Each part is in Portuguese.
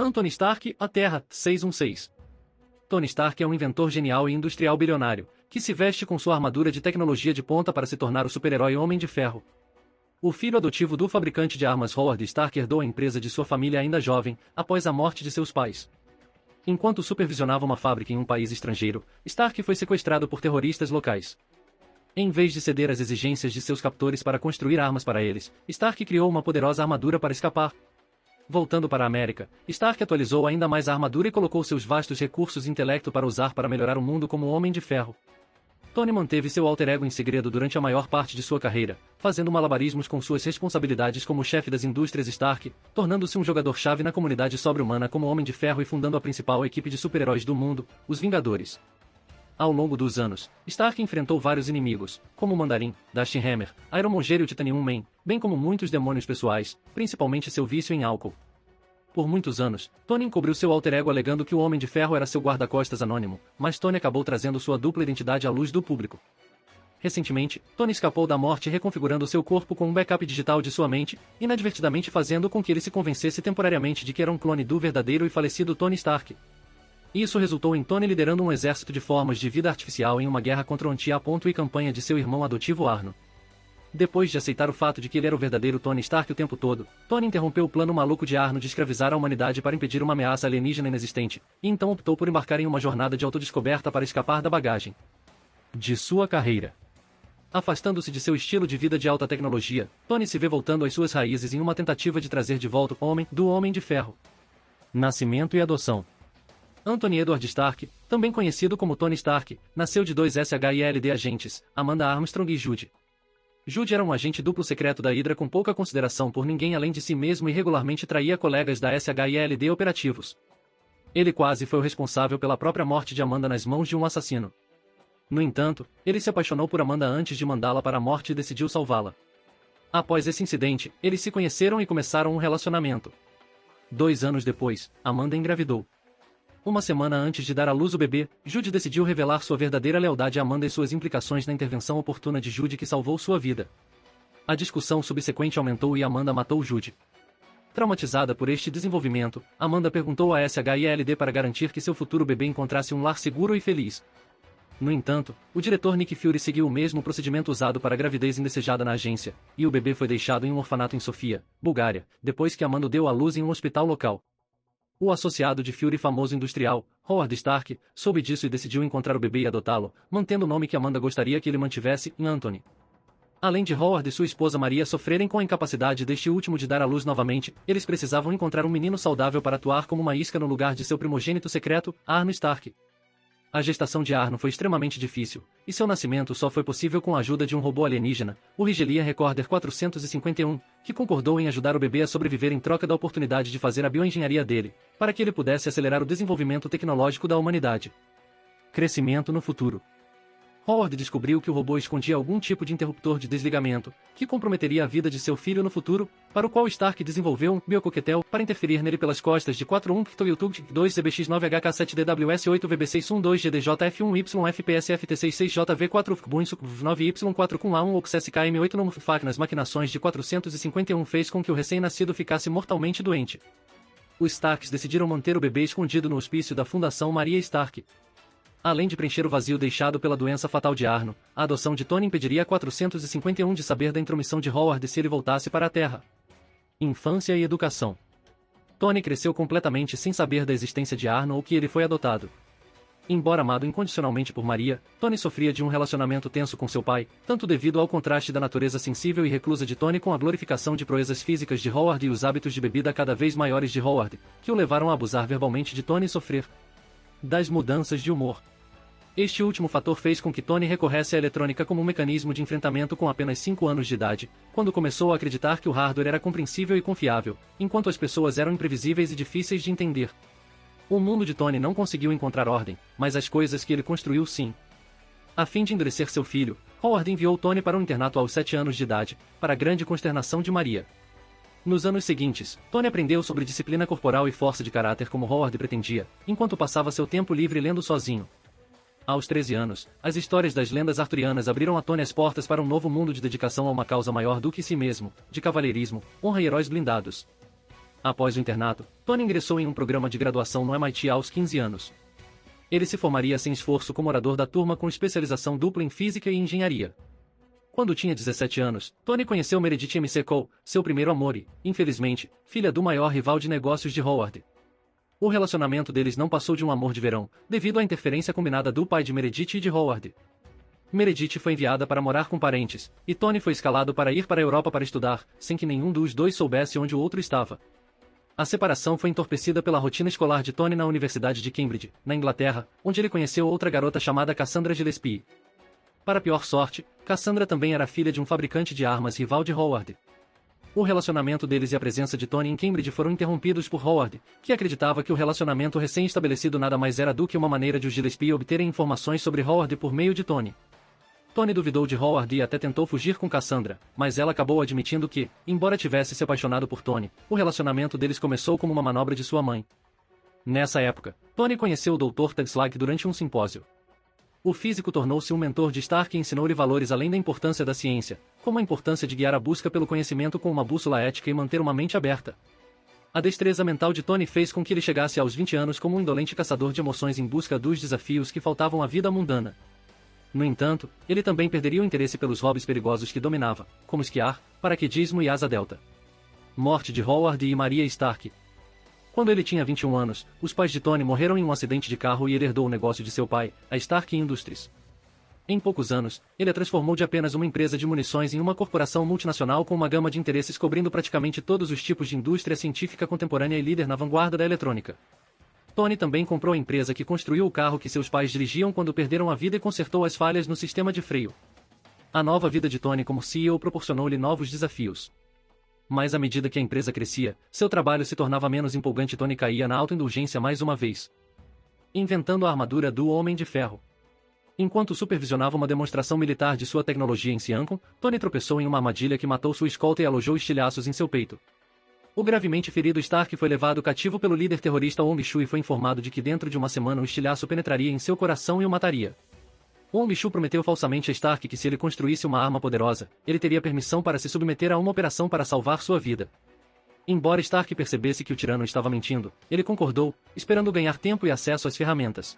Anthony Stark, a Terra, 616. Tony Stark é um inventor genial e industrial bilionário, que se veste com sua armadura de tecnologia de ponta para se tornar o super-herói Homem de Ferro. O filho adotivo do fabricante de armas Howard Stark herdou a empresa de sua família ainda jovem, após a morte de seus pais. Enquanto supervisionava uma fábrica em um país estrangeiro, Stark foi sequestrado por terroristas locais. Em vez de ceder às exigências de seus captores para construir armas para eles, Stark criou uma poderosa armadura para escapar. Voltando para a América, Stark atualizou ainda mais a armadura e colocou seus vastos recursos e intelecto para usar para melhorar o mundo como Homem de Ferro. Tony manteve seu alter ego em segredo durante a maior parte de sua carreira, fazendo malabarismos com suas responsabilidades como chefe das indústrias Stark, tornando-se um jogador-chave na comunidade sobre-humana como Homem de Ferro e fundando a principal equipe de super-heróis do mundo, os Vingadores. Ao longo dos anos, Stark enfrentou vários inimigos, como o Mandarim, Dustin Hammer, Iron Monger e o Titanium Man, bem como muitos demônios pessoais, principalmente seu vício em álcool. Por muitos anos, Tony encobriu seu alter ego alegando que o Homem de Ferro era seu guarda-costas anônimo, mas Tony acabou trazendo sua dupla identidade à luz do público. Recentemente, Tony escapou da morte reconfigurando seu corpo com um backup digital de sua mente, inadvertidamente fazendo com que ele se convencesse temporariamente de que era um clone do verdadeiro e falecido Tony Stark. Isso resultou em Tony liderando um exército de formas de vida artificial em uma guerra contra o anti-A. E campanha de seu irmão adotivo Arno. Depois de aceitar o fato de que ele era o verdadeiro Tony Stark o tempo todo, Tony interrompeu o plano maluco de Arno de escravizar a humanidade para impedir uma ameaça alienígena inexistente, e então optou por embarcar em uma jornada de autodescoberta para escapar da bagagem de sua carreira. Afastando-se de seu estilo de vida de alta tecnologia, Tony se vê voltando às suas raízes em uma tentativa de trazer de volta o Homem do Homem de Ferro. Nascimento e adoção. Anthony Edward Stark, também conhecido como Tony Stark, nasceu de dois SHIELD agentes, Amanda Armstrong e Jude. Jude era um agente duplo secreto da Hydra com pouca consideração por ninguém além de si mesmo e regularmente traía colegas da SHIELD operativos. Ele quase foi o responsável pela própria morte de Amanda nas mãos de um assassino. No entanto, ele se apaixonou por Amanda antes de mandá-la para a morte e decidiu salvá-la. Após esse incidente, eles se conheceram e começaram um relacionamento. 2 anos depois, Amanda engravidou. Uma semana antes de dar à luz o bebê, Jude decidiu revelar sua verdadeira lealdade a Amanda e suas implicações na intervenção oportuna de Jude que salvou sua vida. A discussão subsequente aumentou e Amanda matou Jude. Traumatizada por este desenvolvimento, Amanda perguntou à SHIELD para garantir que seu futuro bebê encontrasse um lar seguro e feliz. No entanto, o diretor Nick Fury seguiu o mesmo procedimento usado para a gravidez indesejada na agência, e o bebê foi deixado em um orfanato em Sofia, Bulgária, depois que Amanda deu à luz em um hospital local. O associado de Fury famoso industrial, Howard Stark, soube disso e decidiu encontrar o bebê e adotá-lo, mantendo o nome que Amanda gostaria que ele mantivesse, em Anthony. Além de Howard e sua esposa Maria sofrerem com a incapacidade deste último de dar à luz novamente, eles precisavam encontrar um menino saudável para atuar como uma isca no lugar de seu primogênito secreto, Arno Stark. A gestação de Arno foi extremamente difícil, e seu nascimento só foi possível com a ajuda de um robô alienígena, o Rigelia Recorder 451, que concordou em ajudar o bebê a sobreviver em troca da oportunidade de fazer a bioengenharia dele, para que ele pudesse acelerar o desenvolvimento tecnológico da humanidade. Crescimento no futuro. Howard descobriu que o robô escondia algum tipo de interruptor de desligamento, que comprometeria a vida de seu filho no futuro, para o qual Stark desenvolveu um biocoquetel para interferir nele pelas costas de 41 Ktoyutug 2 CBX9HK7DWS82GDJ-F1Y FPSFT66JV4 FKBUNSUK 9Y4 com A1 OXSKM8 no MFAC nas maquinações de 451 fez com que o recém-nascido ficasse mortalmente doente. Os Starks decidiram manter o bebê escondido no hospício da Fundação Maria Stark. Além de preencher o vazio deixado pela doença fatal de Arno, a adoção de Tony impediria a 451 de saber da intromissão de Howard se ele voltasse para a Terra. Infância e educação. Tony cresceu completamente sem saber da existência de Arno ou que ele foi adotado. Embora amado incondicionalmente por Maria, Tony sofria de um relacionamento tenso com seu pai, tanto devido ao contraste da natureza sensível e reclusa de Tony com a glorificação de proezas físicas de Howard e os hábitos de bebida cada vez maiores de Howard, que o levaram a abusar verbalmente de Tony e sofrer das mudanças de humor. Este último fator fez com que Tony recorresse à eletrônica como um mecanismo de enfrentamento com apenas 5 anos de idade, quando começou a acreditar que o hardware era compreensível e confiável, enquanto as pessoas eram imprevisíveis e difíceis de entender. O mundo de Tony não conseguiu encontrar ordem, mas as coisas que ele construiu sim. A fim de endurecer seu filho, Howard enviou Tony para um internato aos 7 anos de idade, para a grande consternação de Maria. Nos anos seguintes, Tony aprendeu sobre disciplina corporal e força de caráter como Howard pretendia, enquanto passava seu tempo livre lendo sozinho. Aos 13 anos, as histórias das lendas arturianas abriram a Tony as portas para um novo mundo de dedicação a uma causa maior do que si mesmo, de cavalheirismo, honra e heróis blindados. Após o internato, Tony ingressou em um programa de graduação no MIT aos 15 anos. Ele se formaria sem esforço como orador da turma com especialização dupla em física e engenharia. Quando tinha 17 anos, Tony conheceu Meredith McCall, seu primeiro amor e, infelizmente, filha do maior rival de negócios de Howard. O relacionamento deles não passou de um amor de verão, devido à interferência combinada do pai de Meredith e de Howard. Meredith foi enviada para morar com parentes, e Tony foi escalado para ir para a Europa para estudar, sem que nenhum dos dois soubesse onde o outro estava. A separação foi entorpecida pela rotina escolar de Tony na Universidade de Cambridge, na Inglaterra, onde ele conheceu outra garota chamada Cassandra Gillespie. Para pior sorte, Cassandra também era filha de um fabricante de armas rival de Howard. O relacionamento deles e a presença de Tony em Cambridge foram interrompidos por Howard, que acreditava que o relacionamento recém-estabelecido nada mais era do que uma maneira de os Gillespie obterem informações sobre Howard por meio de Tony. Tony duvidou de Howard e até tentou fugir com Cassandra, mas ela acabou admitindo que, embora tivesse se apaixonado por Tony, o relacionamento deles começou como uma manobra de sua mãe. Nessa época, Tony conheceu o Dr. Ted Slag durante um simpósio. O físico tornou-se um mentor de Stark e ensinou-lhe valores além da importância da ciência, como a importância de guiar a busca pelo conhecimento com uma bússola ética e manter uma mente aberta. A destreza mental de Tony fez com que ele chegasse aos 20 anos como um indolente caçador de emoções em busca dos desafios que faltavam à vida mundana. No entanto, ele também perderia o interesse pelos hobbies perigosos que dominava, como esquiar, paraquedismo e asa delta. Morte de Howard e Maria Stark. Quando ele tinha 21 anos, os pais de Tony morreram em um acidente de carro e ele herdou o negócio de seu pai, a Stark Industries. Em poucos anos, ele a transformou de apenas uma empresa de munições em uma corporação multinacional com uma gama de interesses cobrindo praticamente todos os tipos de indústria científica contemporânea e líder na vanguarda da eletrônica. Tony também comprou a empresa que construiu o carro que seus pais dirigiam quando perderam a vida e consertou as falhas no sistema de freio. A nova vida de Tony como CEO proporcionou-lhe novos desafios. Mas à medida que a empresa crescia, seu trabalho se tornava menos empolgante e Tony caía na autoindulgência mais uma vez. Inventando a armadura do Homem de Ferro. Enquanto supervisionava uma demonstração militar de sua tecnologia em Siancon, Tony tropeçou em uma armadilha que matou sua escolta e alojou estilhaços em seu peito. O gravemente ferido Stark foi levado cativo pelo líder terrorista Wong Shu e foi informado de que dentro de uma semana o estilhaço penetraria em seu coração e o mataria. Wong Shu prometeu falsamente a Stark que se ele construísse uma arma poderosa, ele teria permissão para se submeter a uma operação para salvar sua vida. Embora Stark percebesse que o tirano estava mentindo, ele concordou, esperando ganhar tempo e acesso às ferramentas.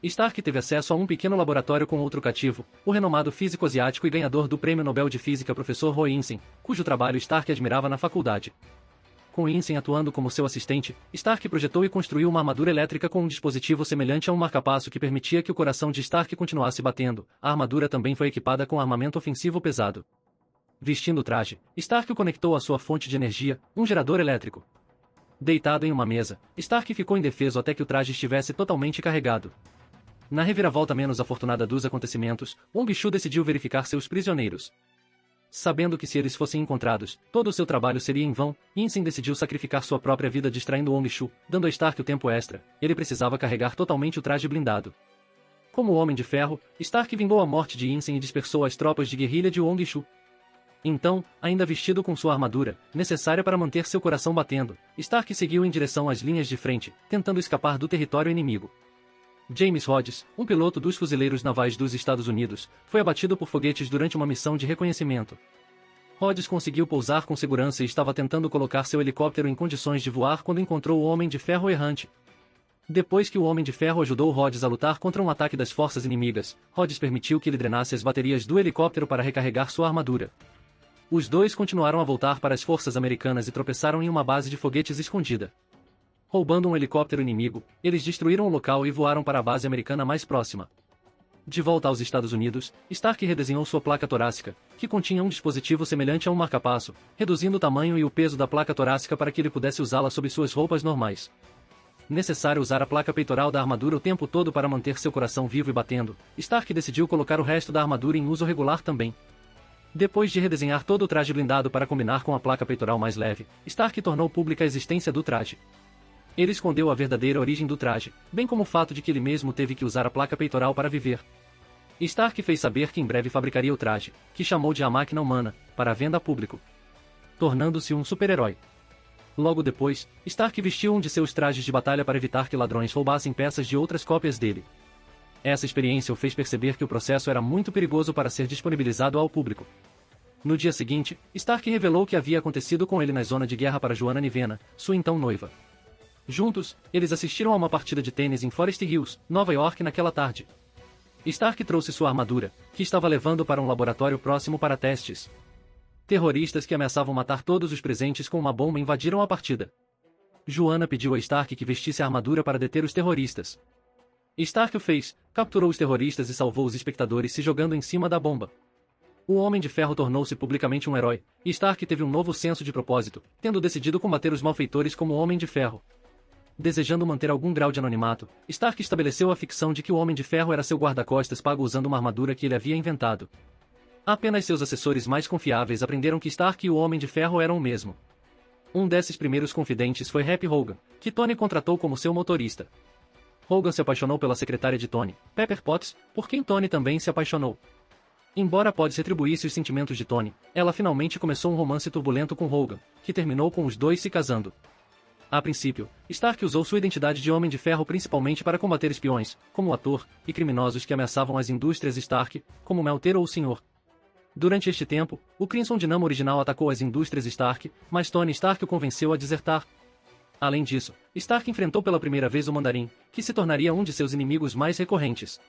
Stark teve acesso a um pequeno laboratório com outro cativo, o renomado físico asiático e ganhador do Prêmio Nobel de Física Professor Roy Insen, cujo trabalho Stark admirava na faculdade. Com Insen atuando como seu assistente, Stark projetou e construiu uma armadura elétrica com um dispositivo semelhante a um marcapasso que permitia que o coração de Stark continuasse batendo. A armadura também foi equipada com armamento ofensivo pesado. Vestindo o traje, Stark o conectou à sua fonte de energia, um gerador elétrico. Deitado em uma mesa, Stark ficou indefeso até que o traje estivesse totalmente carregado. Na reviravolta menos afortunada dos acontecimentos, Wong Shu decidiu verificar seus prisioneiros. Sabendo que se eles fossem encontrados, todo o seu trabalho seria em vão, Insen decidiu sacrificar sua própria vida distraindo Wong Shu, dando a Stark o tempo extra. Ele precisava carregar totalmente o traje blindado. Como o Homem de Ferro, Stark vingou a morte de Insen e dispersou as tropas de guerrilha de Wong Shu. Então, ainda vestido com sua armadura, necessária para manter seu coração batendo, Stark seguiu em direção às linhas de frente, tentando escapar do território inimigo. James Rhodes, um piloto dos fuzileiros navais dos Estados Unidos, foi abatido por foguetes durante uma missão de reconhecimento. Rhodes conseguiu pousar com segurança e estava tentando colocar seu helicóptero em condições de voar quando encontrou o Homem de Ferro errante. Depois que o Homem de Ferro ajudou Rhodes a lutar contra um ataque das forças inimigas, Rhodes permitiu que ele drenasse as baterias do helicóptero para recarregar sua armadura. Os dois continuaram a voltar para as forças americanas e tropeçaram em uma base de foguetes escondida. Roubando um helicóptero inimigo, eles destruíram o local e voaram para a base americana mais próxima. De volta aos Estados Unidos, Stark redesenhou sua placa torácica, que continha um dispositivo semelhante a um marcapasso, reduzindo o tamanho e o peso da placa torácica para que ele pudesse usá-la sob suas roupas normais. Necessário usar a placa peitoral da armadura o tempo todo para manter seu coração vivo e batendo, Stark decidiu colocar o resto da armadura em uso regular também. Depois de redesenhar todo o traje blindado para combinar com a placa peitoral mais leve, Stark tornou pública a existência do traje. Ele escondeu a verdadeira origem do traje, bem como o fato de que ele mesmo teve que usar a placa peitoral para viver. Stark fez saber que em breve fabricaria o traje, que chamou de a máquina humana, para a venda a público, tornando-se um super-herói. Logo depois, Stark vestiu um de seus trajes de batalha para evitar que ladrões roubassem peças de outras cópias dele. Essa experiência o fez perceber que o processo era muito perigoso para ser disponibilizado ao público. No dia seguinte, Stark revelou o que havia acontecido com ele na zona de guerra para Joanna Nivena, sua então noiva. Juntos, eles assistiram a uma partida de tênis em Forest Hills, Nova York naquela tarde. Stark trouxe sua armadura, que estava levando para um laboratório próximo para testes. Terroristas que ameaçavam matar todos os presentes com uma bomba invadiram a partida. Joanna pediu a Stark que vestisse a armadura para deter os terroristas. Stark o fez, capturou os terroristas e salvou os espectadores se jogando em cima da bomba. O Homem de Ferro tornou-se publicamente um herói, e Stark teve um novo senso de propósito, tendo decidido combater os malfeitores como Homem de Ferro. Desejando manter algum grau de anonimato, Stark estabeleceu a ficção de que o Homem de Ferro era seu guarda-costas pago usando uma armadura que ele havia inventado. Apenas seus assessores mais confiáveis aprenderam que Stark e o Homem de Ferro eram o mesmo. Um desses primeiros confidentes foi Happy Hogan, que Tony contratou como seu motorista. Hogan se apaixonou pela secretária de Tony, Pepper Potts, por quem Tony também se apaixonou. Embora Potts retribuísse os sentimentos de Tony, ela finalmente começou um romance turbulento com Hogan, que terminou com os dois se casando. A princípio, Stark usou sua identidade de Homem de Ferro principalmente para combater espiões, como o ator, e criminosos que ameaçavam as indústrias Stark, como Melter ou o Sr. Durante este tempo, o Crimson Dynamo original atacou as indústrias Stark, mas Tony Stark o convenceu a desertar. Além disso, Stark enfrentou pela primeira vez o Mandarim, que se tornaria um de seus inimigos mais recorrentes.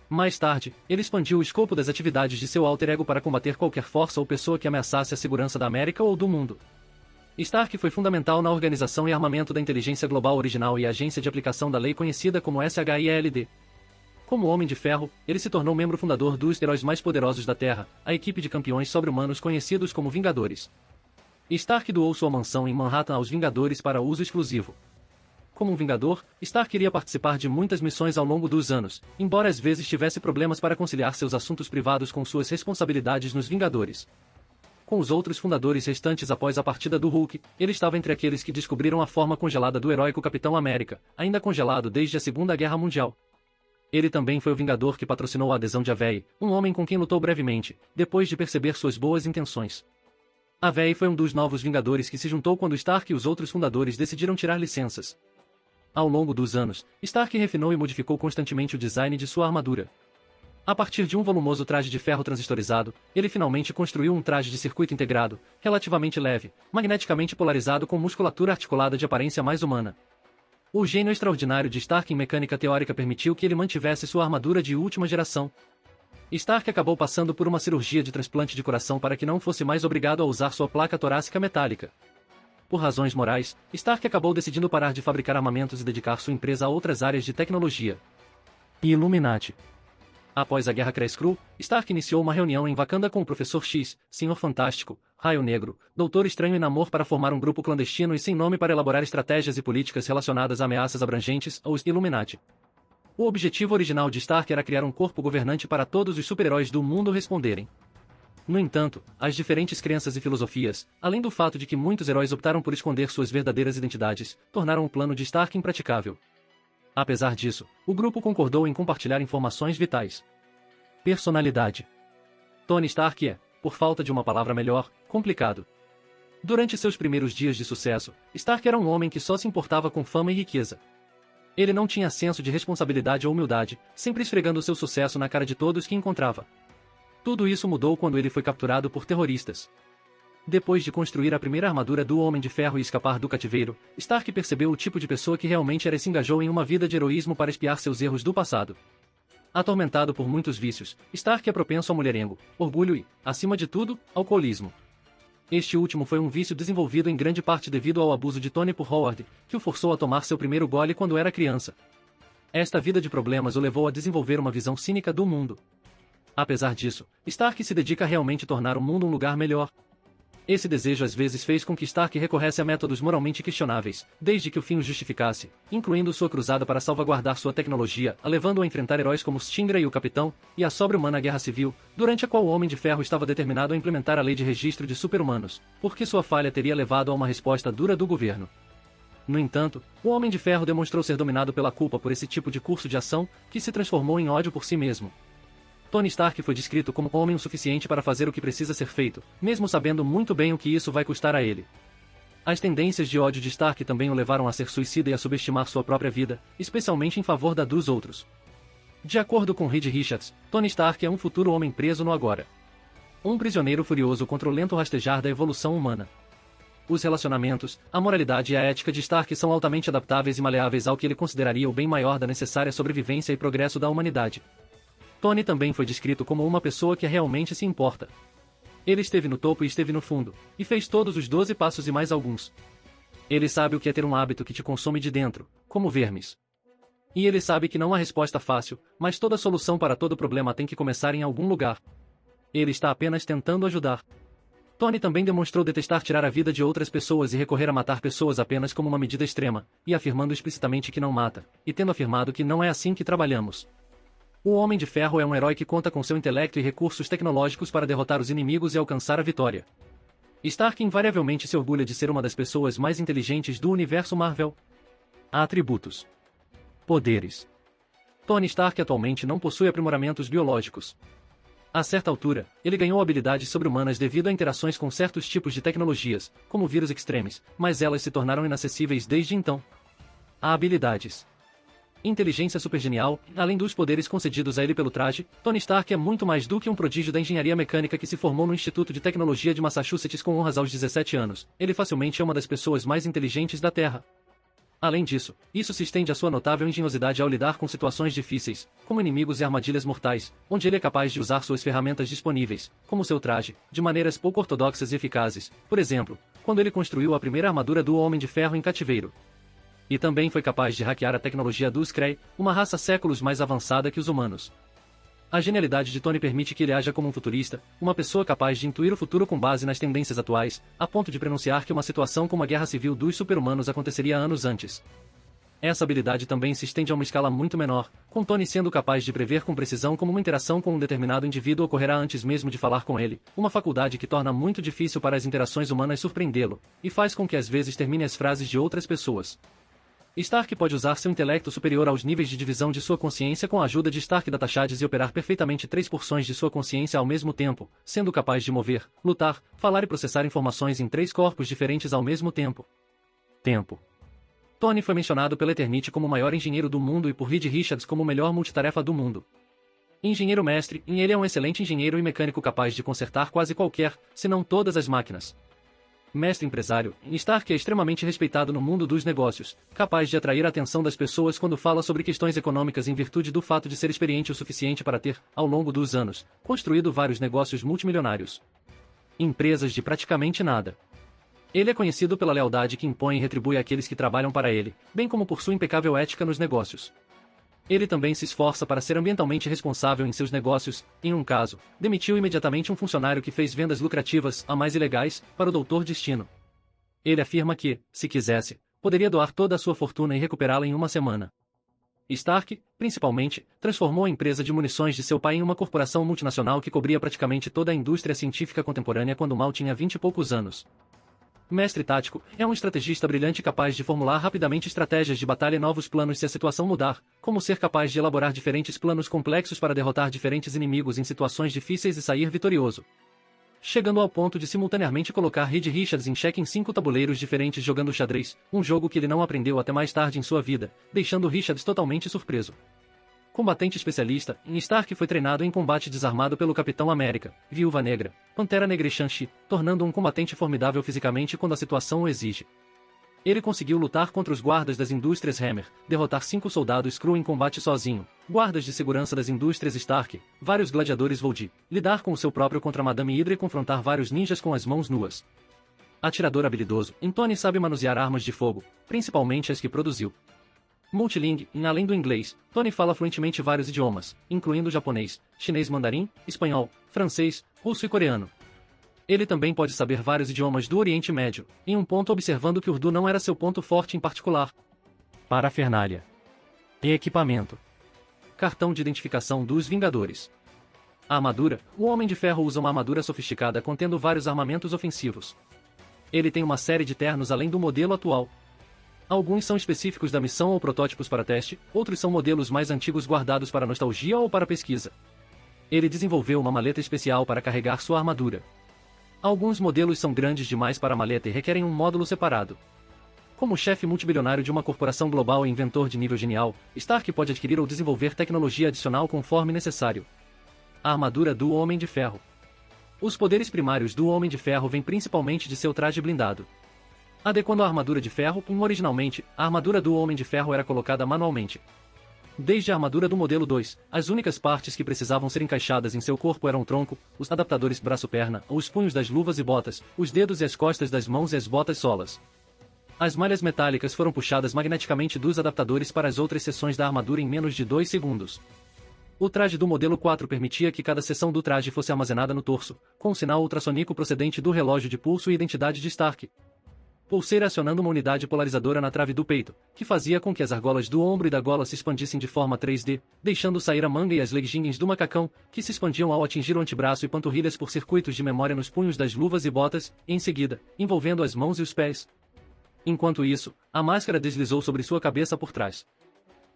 Mais tarde, ele expandiu o escopo das atividades de seu alter ego para combater qualquer força ou pessoa que ameaçasse a segurança da América ou do mundo. Stark foi fundamental na organização e armamento da Inteligência Global Original e agência de aplicação da lei conhecida como SHIELD. Como Homem de Ferro, ele se tornou membro fundador dos heróis mais poderosos da Terra, a equipe de campeões sobre-humanos conhecidos como Vingadores. Stark doou sua mansão em Manhattan aos Vingadores para uso exclusivo. Como um Vingador, Stark iria participar de muitas missões ao longo dos anos, embora às vezes tivesse problemas para conciliar seus assuntos privados com suas responsabilidades nos Vingadores. Com os outros fundadores restantes após a partida do Hulk, ele estava entre aqueles que descobriram a forma congelada do heróico Capitão América, ainda congelado desde a Segunda Guerra Mundial. Ele também foi o Vingador que patrocinou a adesão de Avei, um homem com quem lutou brevemente, depois de perceber suas boas intenções. Avei foi um dos novos Vingadores que se juntou quando Stark e os outros fundadores decidiram tirar licenças. Ao longo dos anos, Stark refinou e modificou constantemente o design de sua armadura. A partir de um volumoso traje de ferro transistorizado, ele finalmente construiu um traje de circuito integrado, relativamente leve, magneticamente polarizado com musculatura articulada de aparência mais humana. O gênio extraordinário de Stark em mecânica teórica permitiu que ele mantivesse sua armadura de última geração. Stark acabou passando por uma cirurgia de transplante de coração para que não fosse mais obrigado a usar sua placa torácica metálica. Por razões morais, Stark acabou decidindo parar de fabricar armamentos e dedicar sua empresa a outras áreas de tecnologia. Illuminati. Após a Guerra Kree-Skrull, Stark iniciou uma reunião em Wakanda com o Professor X, Senhor Fantástico, Raio Negro, Doutor Estranho e Namor para formar um grupo clandestino e sem nome para elaborar estratégias e políticas relacionadas a ameaças abrangentes aos Illuminati. O objetivo original de Stark era criar um corpo governante para todos os super-heróis do mundo responderem. No entanto, as diferentes crenças e filosofias, além do fato de que muitos heróis optaram por esconder suas verdadeiras identidades, tornaram o plano de Stark impraticável. Apesar disso, o grupo concordou em compartilhar informações vitais. Personalidade. Tony Stark é, por falta de uma palavra melhor, complicado. Durante seus primeiros dias de sucesso, Stark era um homem que só se importava com fama e riqueza. Ele não tinha senso de responsabilidade ou humildade, sempre esfregando seu sucesso na cara de todos que encontrava. Tudo isso mudou quando ele foi capturado por terroristas. Depois de construir a primeira armadura do Homem de Ferro e escapar do cativeiro, Stark percebeu o tipo de pessoa que realmente era e se engajou em uma vida de heroísmo para expiar seus erros do passado. Atormentado por muitos vícios, Stark é propenso ao mulherengo, orgulho e, acima de tudo, alcoolismo. Este último foi um vício desenvolvido em grande parte devido ao abuso de Tony por Howard, que o forçou a tomar seu primeiro gole quando era criança. Esta vida de problemas o levou a desenvolver uma visão cínica do mundo. Apesar disso, Stark se dedica a realmente tornar o mundo um lugar melhor. Esse desejo às vezes fez com que Stark recorresse a métodos moralmente questionáveis, desde que o fim o justificasse, incluindo sua cruzada para salvaguardar sua tecnologia, a levando-o a enfrentar heróis como Stingray e o Capitão, e a sobre-humana Guerra Civil, durante a qual o Homem de Ferro estava determinado a implementar a lei de registro de super-humanos, porque sua falha teria levado a uma resposta dura do governo. No entanto, o Homem de Ferro demonstrou ser dominado pela culpa por esse tipo de curso de ação, que se transformou em ódio por si mesmo. Tony Stark foi descrito como homem o suficiente para fazer o que precisa ser feito, mesmo sabendo muito bem o que isso vai custar a ele. As tendências de ódio de Stark também o levaram a ser suicida e a subestimar sua própria vida, especialmente em favor da dos outros. De acordo com Reed Richards, Tony Stark é um futuro homem preso no agora. Um prisioneiro furioso contra o lento rastejar da evolução humana. Os relacionamentos, a moralidade e a ética de Stark são altamente adaptáveis e maleáveis ao que ele consideraria o bem maior da necessária sobrevivência e progresso da humanidade. Tony também foi descrito como uma pessoa que realmente se importa. Ele esteve no topo e esteve no fundo, e fez todos os 12 passos e mais alguns. Ele sabe o que é ter um hábito que te consome de dentro, como vermes. E ele sabe que não há resposta fácil, mas toda solução para todo problema tem que começar em algum lugar. Ele está apenas tentando ajudar. Tony também demonstrou detestar tirar a vida de outras pessoas e recorrer a matar pessoas apenas como uma medida extrema, e afirmando explicitamente que não mata, e tendo afirmado que não é assim que trabalhamos. O Homem de Ferro é um herói que conta com seu intelecto e recursos tecnológicos para derrotar os inimigos e alcançar a vitória. Stark invariavelmente se orgulha de ser uma das pessoas mais inteligentes do universo Marvel. Atributos. Poderes. Tony Stark atualmente não possui aprimoramentos biológicos. A certa altura, ele ganhou habilidades sobre-humanas devido a interações com certos tipos de tecnologias, como vírus extremes, mas elas se tornaram inacessíveis desde então. Habilidades. Inteligência supergenial. Além dos poderes concedidos a ele pelo traje, Tony Stark é muito mais do que um prodígio da engenharia mecânica que se formou no Instituto de Tecnologia de Massachusetts com honras aos 17 anos. Ele facilmente é uma das pessoas mais inteligentes da Terra. Além disso, isso se estende à sua notável engenhosidade ao lidar com situações difíceis, como inimigos e armadilhas mortais, onde ele é capaz de usar suas ferramentas disponíveis, como seu traje, de maneiras pouco ortodoxas e eficazes. Por exemplo, quando ele construiu a primeira armadura do Homem de Ferro em cativeiro. E também foi capaz de hackear a tecnologia dos Kree, uma raça séculos mais avançada que os humanos. A genialidade de Tony permite que ele haja como um futurista, uma pessoa capaz de intuir o futuro com base nas tendências atuais, a ponto de pronunciar que uma situação como a guerra civil dos super-humanos aconteceria anos antes. Essa habilidade também se estende a uma escala muito menor, com Tony sendo capaz de prever com precisão como uma interação com um determinado indivíduo ocorrerá antes mesmo de falar com ele, uma faculdade que torna muito difícil para as interações humanas surpreendê-lo, e faz com que às vezes termine as frases de outras pessoas. Stark pode usar seu intelecto superior aos níveis de divisão de sua consciência com a ajuda de Stark Datashades e operar perfeitamente 3 porções de sua consciência ao mesmo tempo, sendo capaz de mover, lutar, falar e processar informações em 3 corpos diferentes ao mesmo tempo. Tony foi mencionado pela Eternity como o maior engenheiro do mundo e por Reed Richards como o melhor multitarefa do mundo. Engenheiro mestre, ele é um excelente engenheiro e mecânico capaz de consertar quase qualquer, se não todas as máquinas. Mestre empresário, Stark é extremamente respeitado no mundo dos negócios, capaz de atrair a atenção das pessoas quando fala sobre questões econômicas em virtude do fato de ser experiente o suficiente para ter, ao longo dos anos, construído vários negócios multimilionários. Empresas de praticamente nada. Ele é conhecido pela lealdade que impõe e retribui àqueles que trabalham para ele, bem como por sua impecável ética nos negócios. Ele também se esforça para ser ambientalmente responsável em seus negócios. Em um caso, demitiu imediatamente um funcionário que fez vendas lucrativas, a mais ilegais, para o Doutor Destino. Ele afirma que, se quisesse, poderia doar toda a sua fortuna e recuperá-la em uma semana. Stark, principalmente, transformou a empresa de munições de seu pai em uma corporação multinacional que cobria praticamente toda a indústria científica contemporânea quando mal tinha 20 e poucos anos. Mestre tático, é um estrategista brilhante capaz de formular rapidamente estratégias de batalha e novos planos se a situação mudar, como ser capaz de elaborar diferentes planos complexos para derrotar diferentes inimigos em situações difíceis e sair vitorioso. Chegando ao ponto de simultaneamente colocar Reed Richards em xeque em 5 tabuleiros diferentes jogando xadrez, um jogo que ele não aprendeu até mais tarde em sua vida, deixando Richards totalmente surpreso. Combatente especialista, Stark foi treinado em combate desarmado pelo Capitão América, Viúva Negra, Pantera Negra e Shang-Chi, tornando um combatente formidável fisicamente quando a situação o exige. Ele conseguiu lutar contra os guardas das indústrias Hammer, derrotar 5 soldados Skrull em combate sozinho, guardas de segurança das indústrias Stark, vários gladiadores Voldy, lidar com o seu próprio contra Madame Hydra e confrontar vários ninjas com as mãos nuas. Atirador habilidoso, Tony sabe manusear armas de fogo, principalmente as que produziu. Multilingue, além do inglês, Tony fala fluentemente vários idiomas, incluindo japonês, chinês mandarim, espanhol, francês, russo e coreano. Ele também pode saber vários idiomas do Oriente Médio, em um ponto observando que o Urdu não era seu ponto forte em particular. Parafernália. E equipamento. Cartão de identificação dos Vingadores. A armadura, o Homem de Ferro usa uma armadura sofisticada contendo vários armamentos ofensivos. Ele tem uma série de ternos além do modelo atual. Alguns são específicos da missão ou protótipos para teste, outros são modelos mais antigos guardados para nostalgia ou para pesquisa. Ele desenvolveu uma maleta especial para carregar sua armadura. Alguns modelos são grandes demais para a maleta e requerem um módulo separado. Como chefe multibilionário de uma corporação global e inventor de nível genial, Stark pode adquirir ou desenvolver tecnologia adicional conforme necessário. A armadura do Homem de Ferro. Os poderes primários do Homem de Ferro vêm principalmente de seu traje blindado. Adequando a armadura de ferro, originalmente, a armadura do Homem de Ferro era colocada manualmente. Desde a armadura do modelo 2, as únicas partes que precisavam ser encaixadas em seu corpo eram o tronco, os adaptadores braço-perna, os punhos das luvas e botas, os dedos e as costas das mãos e as botas solas. As malhas metálicas foram puxadas magneticamente dos adaptadores para as outras seções da armadura em menos de 2 segundos. O traje do modelo 4 permitia que cada seção do traje fosse armazenada no torso, com um sinal ultrassônico procedente do relógio de pulso e identidade de Stark. Pulseira acionando uma unidade polarizadora na trave do peito, que fazia com que as argolas do ombro e da gola se expandissem de forma 3D, deixando sair a manga e as leggings do macacão, que se expandiam ao atingir o antebraço e panturrilhas por circuitos de memória nos punhos das luvas e botas, e em seguida, envolvendo as mãos e os pés. Enquanto isso, a máscara deslizou sobre sua cabeça por trás.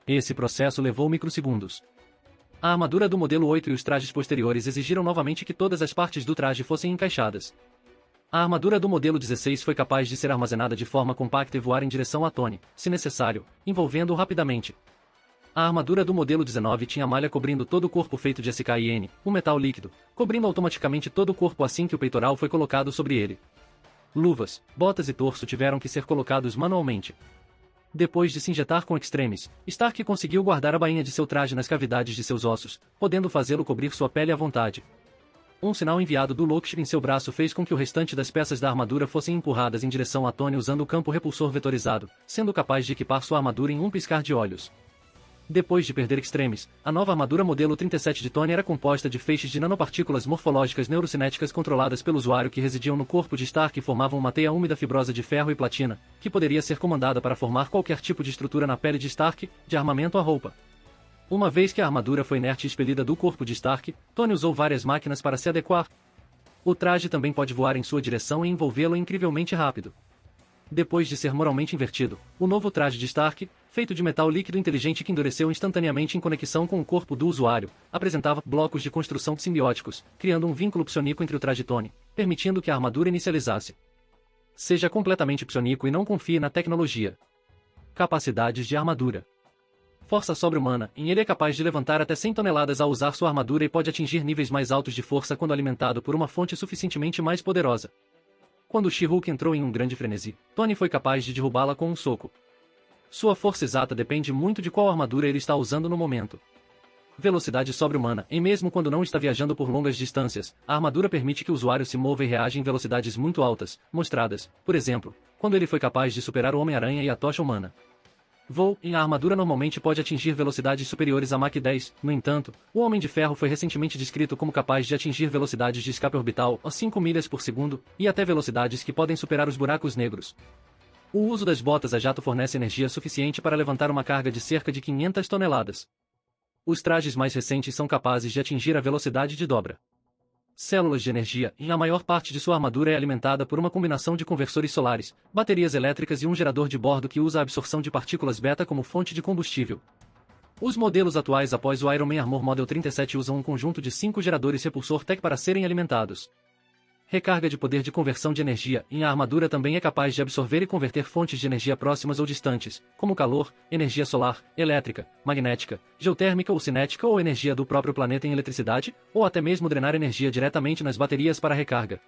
Esse processo levou microsegundos. A armadura do modelo 8 e os trajes posteriores exigiram novamente que todas as partes do traje fossem encaixadas. A armadura do modelo 16 foi capaz de ser armazenada de forma compacta e voar em direção a Tony, se necessário, envolvendo-o rapidamente. A armadura do modelo 19 tinha malha cobrindo todo o corpo feito de SKIN, um metal líquido, cobrindo automaticamente todo o corpo assim que o peitoral foi colocado sobre ele. Luvas, botas e torso tiveram que ser colocados manualmente. Depois de se injetar com extremes, Stark conseguiu guardar a bainha de seu traje nas cavidades de seus ossos, podendo fazê-lo cobrir sua pele à vontade. Um sinal enviado do Lockshire em seu braço fez com que o restante das peças da armadura fossem empurradas em direção a Tony usando o campo repulsor vetorizado, sendo capaz de equipar sua armadura em um piscar de olhos. Depois de perder extremes, a nova armadura modelo 37 de Tony era composta de feixes de nanopartículas morfológicas neurocinéticas controladas pelo usuário que residiam no corpo de Stark e formavam uma teia úmida fibrosa de ferro e platina, que poderia ser comandada para formar qualquer tipo de estrutura na pele de Stark, de armamento à roupa. Uma vez que a armadura foi inerte e expelida do corpo de Stark, Tony usou várias máquinas para se adequar. O traje também pode voar em sua direção e envolvê-lo incrivelmente rápido. Depois de ser moralmente invertido, o novo traje de Stark, feito de metal líquido inteligente que endureceu instantaneamente em conexão com o corpo do usuário, apresentava blocos de construção simbióticos, criando um vínculo psionico entre o traje e Tony, permitindo que a armadura inicializasse. Seja completamente psionico e não confie na tecnologia. Capacidades de armadura. Força sobre-humana, ele é capaz de levantar até 100 toneladas ao usar sua armadura e pode atingir níveis mais altos de força quando alimentado por uma fonte suficientemente mais poderosa. Quando She-Hulk entrou em um grande frenesi, Tony foi capaz de derrubá-la com um soco. Sua força exata depende muito de qual armadura ele está usando no momento. Velocidade sobre-humana, e mesmo quando não está viajando por longas distâncias, a armadura permite que o usuário se mova e reaja em velocidades muito altas, mostradas, por exemplo, quando ele foi capaz de superar o Homem-Aranha e a Tocha Humana. Voo, e a armadura normalmente pode atingir velocidades superiores a Mach 10, no entanto, o Homem de Ferro foi recentemente descrito como capaz de atingir velocidades de escape orbital a 5 milhas por segundo, e até velocidades que podem superar os buracos negros. O uso das botas a jato fornece energia suficiente para levantar uma carga de cerca de 500 toneladas. Os trajes mais recentes são capazes de atingir a velocidade de dobra. Células de energia, e a maior parte de sua armadura é alimentada por uma combinação de conversores solares, baterias elétricas e um gerador de bordo que usa a absorção de partículas beta como fonte de combustível. Os modelos atuais após o Iron Man Armor Model 37 usam um conjunto de 5 geradores repulsor Tech para serem alimentados. Recarga de poder de conversão de energia, e a armadura também é capaz de absorver e converter fontes de energia próximas ou distantes, como calor, energia solar, elétrica, magnética, geotérmica ou cinética ou energia do próprio planeta em eletricidade, ou até mesmo drenar energia diretamente nas baterias para recarga.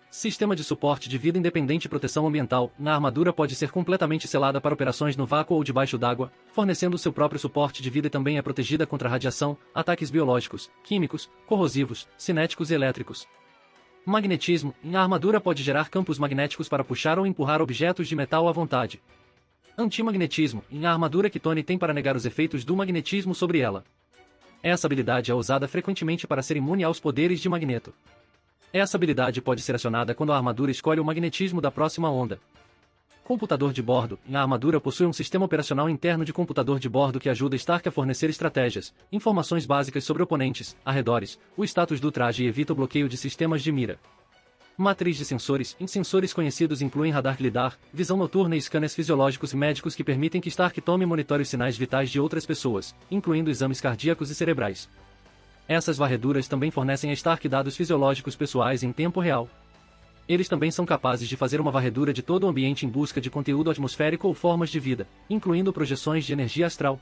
Sistema de suporte de vida independente e proteção ambiental, a armadura pode ser completamente selada para operações no vácuo ou debaixo d'água, fornecendo seu próprio suporte de vida e também é protegida contra radiação, ataques biológicos, químicos, corrosivos, cinéticos e elétricos. Magnetismo, a armadura pode gerar campos magnéticos para puxar ou empurrar objetos de metal à vontade. Antimagnetismo, a armadura que Tony tem para negar os efeitos do magnetismo sobre ela. Essa habilidade é usada frequentemente para ser imune aos poderes de Magneto. Essa habilidade pode ser acionada quando a armadura escolhe o magnetismo da próxima onda. Computador de bordo, a armadura possui um sistema operacional interno de computador de bordo que ajuda Stark a fornecer estratégias, informações básicas sobre oponentes, arredores, o status do traje e evita o bloqueio de sistemas de mira. Matriz de sensores, sensores conhecidos incluem radar lidar, visão noturna e scanners fisiológicos e médicos que permitem que Stark tome e monitore os sinais vitais de outras pessoas, incluindo exames cardíacos e cerebrais. Essas varreduras também fornecem a Stark dados fisiológicos pessoais em tempo real. Eles também são capazes de fazer uma varredura de todo o ambiente em busca de conteúdo atmosférico ou formas de vida, incluindo projeções de energia astral.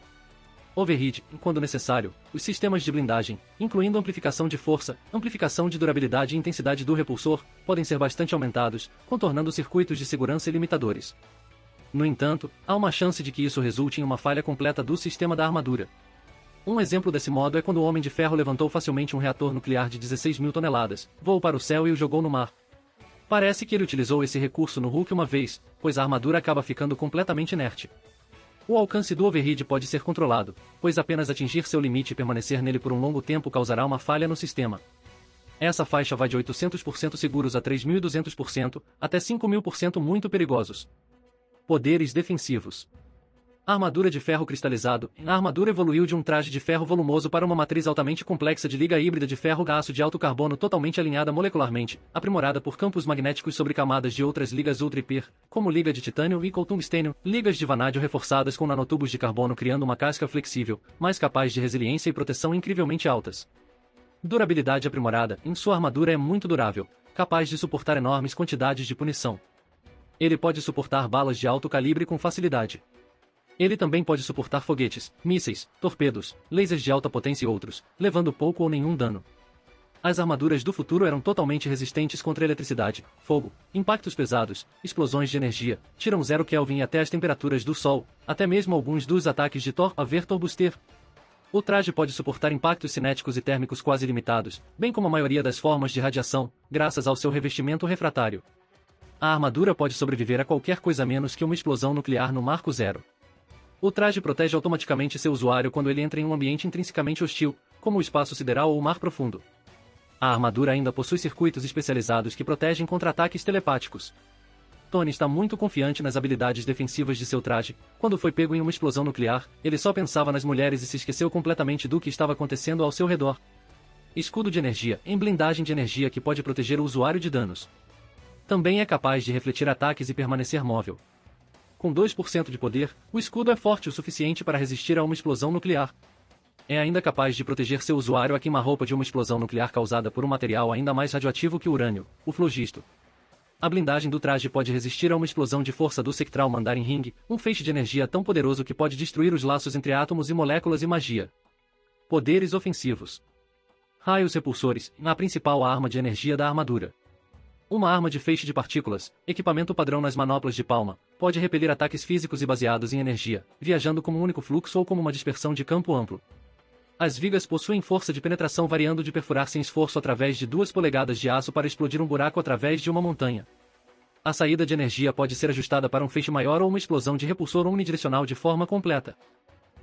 overheat, quando necessário, os sistemas de blindagem, incluindo amplificação de força, amplificação de durabilidade e intensidade do repulsor, podem ser bastante aumentados, contornando circuitos de segurança e limitadores. No entanto, há uma chance de que isso resulte em uma falha completa do sistema da armadura. Um exemplo desse modo é quando o Homem de Ferro levantou facilmente um reator nuclear de 16.000 toneladas, voou para o céu e o jogou no mar. Parece que ele utilizou esse recurso no Hulk uma vez, pois a armadura acaba ficando completamente inerte. O alcance do overheat pode ser controlado, pois apenas atingir seu limite e permanecer nele por um longo tempo causará uma falha no sistema. Essa faixa vai de 800% seguros a 3.200%, até 5.000% muito perigosos. Poderes defensivos. Armadura de ferro cristalizado. A armadura evoluiu de um traje de ferro volumoso para uma matriz altamente complexa de liga híbrida de ferro-aço de alto carbono totalmente alinhada molecularmente, aprimorada por campos magnéticos sobre camadas de outras ligas ultra-hiper, como liga de titânio e tungstênio, ligas de vanádio reforçadas com nanotubos de carbono criando uma casca flexível, mais capaz de resiliência e proteção incrivelmente altas. Durabilidade aprimorada. Sua armadura é muito durável, capaz de suportar enormes quantidades de punição. Ele pode suportar balas de alto calibre com facilidade. Ele também pode suportar foguetes, mísseis, torpedos, lasers de alta potência e outros, levando pouco ou nenhum dano. As armaduras do futuro eram totalmente resistentes contra eletricidade, fogo, impactos pesados, explosões de energia, tiram 0 Kelvin e até as temperaturas do Sol, até mesmo alguns dos ataques de Thor a ver Thor Buster. O traje pode suportar impactos cinéticos e térmicos quase ilimitados, bem como a maioria das formas de radiação, graças ao seu revestimento refratário. A armadura pode sobreviver a qualquer coisa menos que uma explosão nuclear no Marco Zero. O traje protege automaticamente seu usuário quando ele entra em um ambiente intrinsecamente hostil, como o espaço sideral ou o mar profundo. A armadura ainda possui circuitos especializados que protegem contra ataques telepáticos. Tony está muito confiante nas habilidades defensivas de seu traje. Quando foi pego em uma explosão nuclear, ele só pensava nas mulheres e se esqueceu completamente do que estava acontecendo ao seu redor. Escudo de energia, em blindagem de energia que pode proteger o usuário de danos. Também é capaz de refletir ataques e permanecer móvel. Com 2% de poder, o escudo é forte o suficiente para resistir a uma explosão nuclear. É ainda capaz de proteger seu usuário a queima-roupa de uma explosão nuclear causada por um material ainda mais radioativo que o urânio, o flogisto. A blindagem do traje pode resistir a uma explosão de força do Sectral Mandarin Ring, um feixe de energia tão poderoso que pode destruir os laços entre átomos e moléculas e magia. Poderes ofensivos. Raios repulsores, a principal arma de energia da armadura. Uma arma de feixe de partículas, equipamento padrão nas manoplas de palma, pode repelir ataques físicos e baseados em energia, viajando como um único fluxo ou como uma dispersão de campo amplo. As vigas possuem força de penetração variando de perfurar sem esforço através de 2 polegadas de aço para explodir um buraco através de uma montanha. A saída de energia pode ser ajustada para um feixe maior ou uma explosão de repulsor unidirecional de forma completa.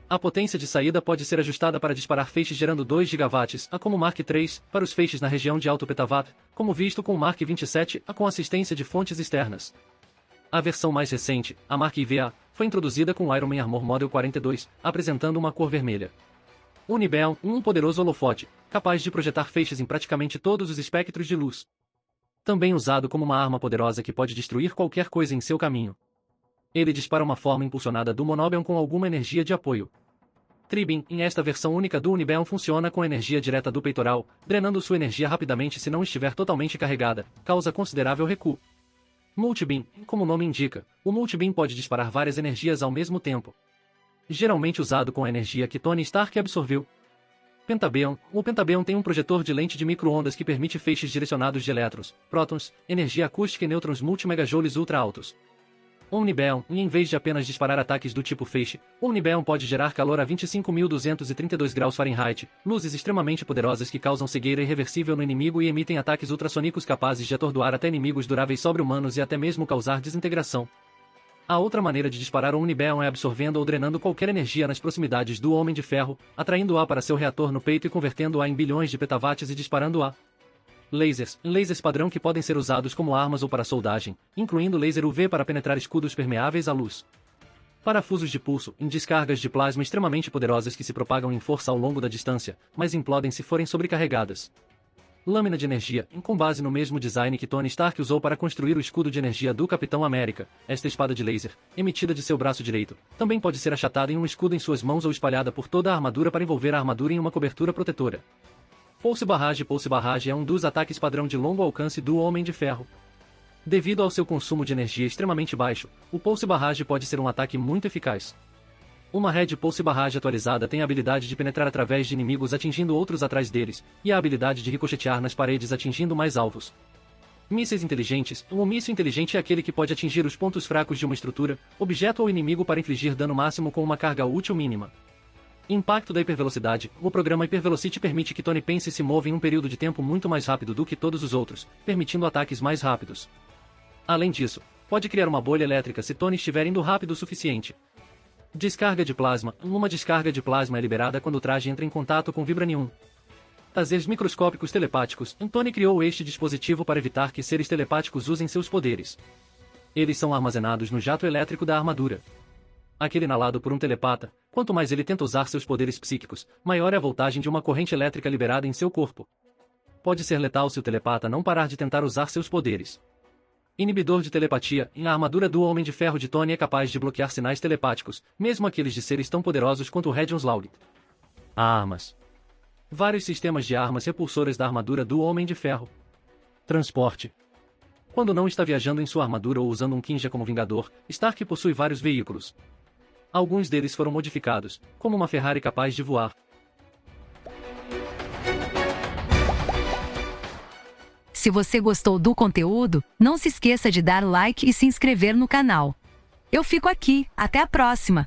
A potência de saída pode ser ajustada para disparar feixes gerando 2 gigawatts, como o Mark III, para os feixes na região de alto petawatt, como visto com o Mark 27, com assistência de fontes externas. A versão mais recente, a Mark IVA, foi introduzida com o Iron Man Armor Model 42, apresentando uma cor vermelha. Unibeam, um poderoso holofote, capaz de projetar feixes em praticamente todos os espectros de luz. Também usado como uma arma poderosa que pode destruir qualquer coisa em seu caminho. Ele dispara uma forma impulsionada do Monobeam com alguma energia de apoio. Tribim, em esta versão única do Unibeam funciona com energia direta do peitoral, drenando sua energia rapidamente se não estiver totalmente carregada, causa considerável recuo. Multibeam, como o nome indica, o Multibeam pode disparar várias energias ao mesmo tempo. Geralmente usado com a energia que Tony Stark absorveu. Pentabeam, o Pentabeam tem um projetor de lente de micro-ondas que permite feixes direcionados de elétrons, prótons, energia acústica e nêutrons multi-megajoules ultra altos. Omnibeam, e em vez de apenas disparar ataques do tipo feixe, Omnibeam pode gerar calor a 25.232 graus Fahrenheit, luzes extremamente poderosas que causam cegueira irreversível no inimigo e emitem ataques ultrassônicos capazes de atordoar até inimigos duráveis sobre-humanos e até mesmo causar desintegração. A outra maneira de disparar o Omnibeam é absorvendo ou drenando qualquer energia nas proximidades do Homem de Ferro, atraindo-a para seu reator no peito e convertendo-a em bilhões de petawatts e disparando-a. Lasers padrão que podem ser usados como armas ou para soldagem, incluindo laser UV para penetrar escudos permeáveis à luz. Parafusos de pulso, em descargas de plasma extremamente poderosas que se propagam em força ao longo da distância, mas implodem se forem sobrecarregadas. Lâmina de energia, com base no mesmo design que Tony Stark usou para construir o escudo de energia do Capitão América, esta espada de laser, emitida de seu braço direito, também pode ser achatada em um escudo em suas mãos ou espalhada por toda a armadura para envolver a armadura em uma cobertura protetora. Pulse Barrage é um dos ataques padrão de longo alcance do Homem de Ferro. Devido ao seu consumo de energia extremamente baixo, o Pulse Barrage pode ser um ataque muito eficaz. Uma Red Pulse Barrage atualizada tem a habilidade de penetrar através de inimigos atingindo outros atrás deles, e a habilidade de ricochetear nas paredes atingindo mais alvos. Mísseis inteligentes. Um míssil inteligente é aquele que pode atingir os pontos fracos de uma estrutura, objeto ou inimigo para infligir dano máximo com uma carga útil mínima. Impacto da hipervelocidade. O programa Hypervelocity permite que Tony Pense se mova em um período de tempo muito mais rápido do que todos os outros, permitindo ataques mais rápidos. Além disso, pode criar uma bolha elétrica se Tony estiver indo rápido o suficiente. Descarga de plasma. Uma descarga de plasma é liberada quando o traje entra em contato com Vibranium. Tasers microscópicos telepáticos. Tony criou este dispositivo para evitar que seres telepáticos usem seus poderes. Eles são armazenados no jato elétrico da armadura. Aquele inalado por um telepata, quanto mais ele tenta usar seus poderes psíquicos, maior é a voltagem de uma corrente elétrica liberada em seu corpo. Pode ser letal se o telepata não parar de tentar usar seus poderes. Inibidor de telepatia. A armadura do Homem de Ferro de Tony é capaz de bloquear sinais telepáticos, mesmo aqueles de seres tão poderosos quanto o Radiant Slaug. Armas. Vários sistemas de armas repulsoras da armadura do Homem de Ferro. Transporte. Quando não está viajando em sua armadura ou usando um Kinja como Vingador, Stark possui vários veículos. Alguns deles foram modificados, como uma Ferrari capaz de voar. Se você gostou do conteúdo, não se esqueça de dar like e se inscrever no canal. Eu fico aqui, até a próxima!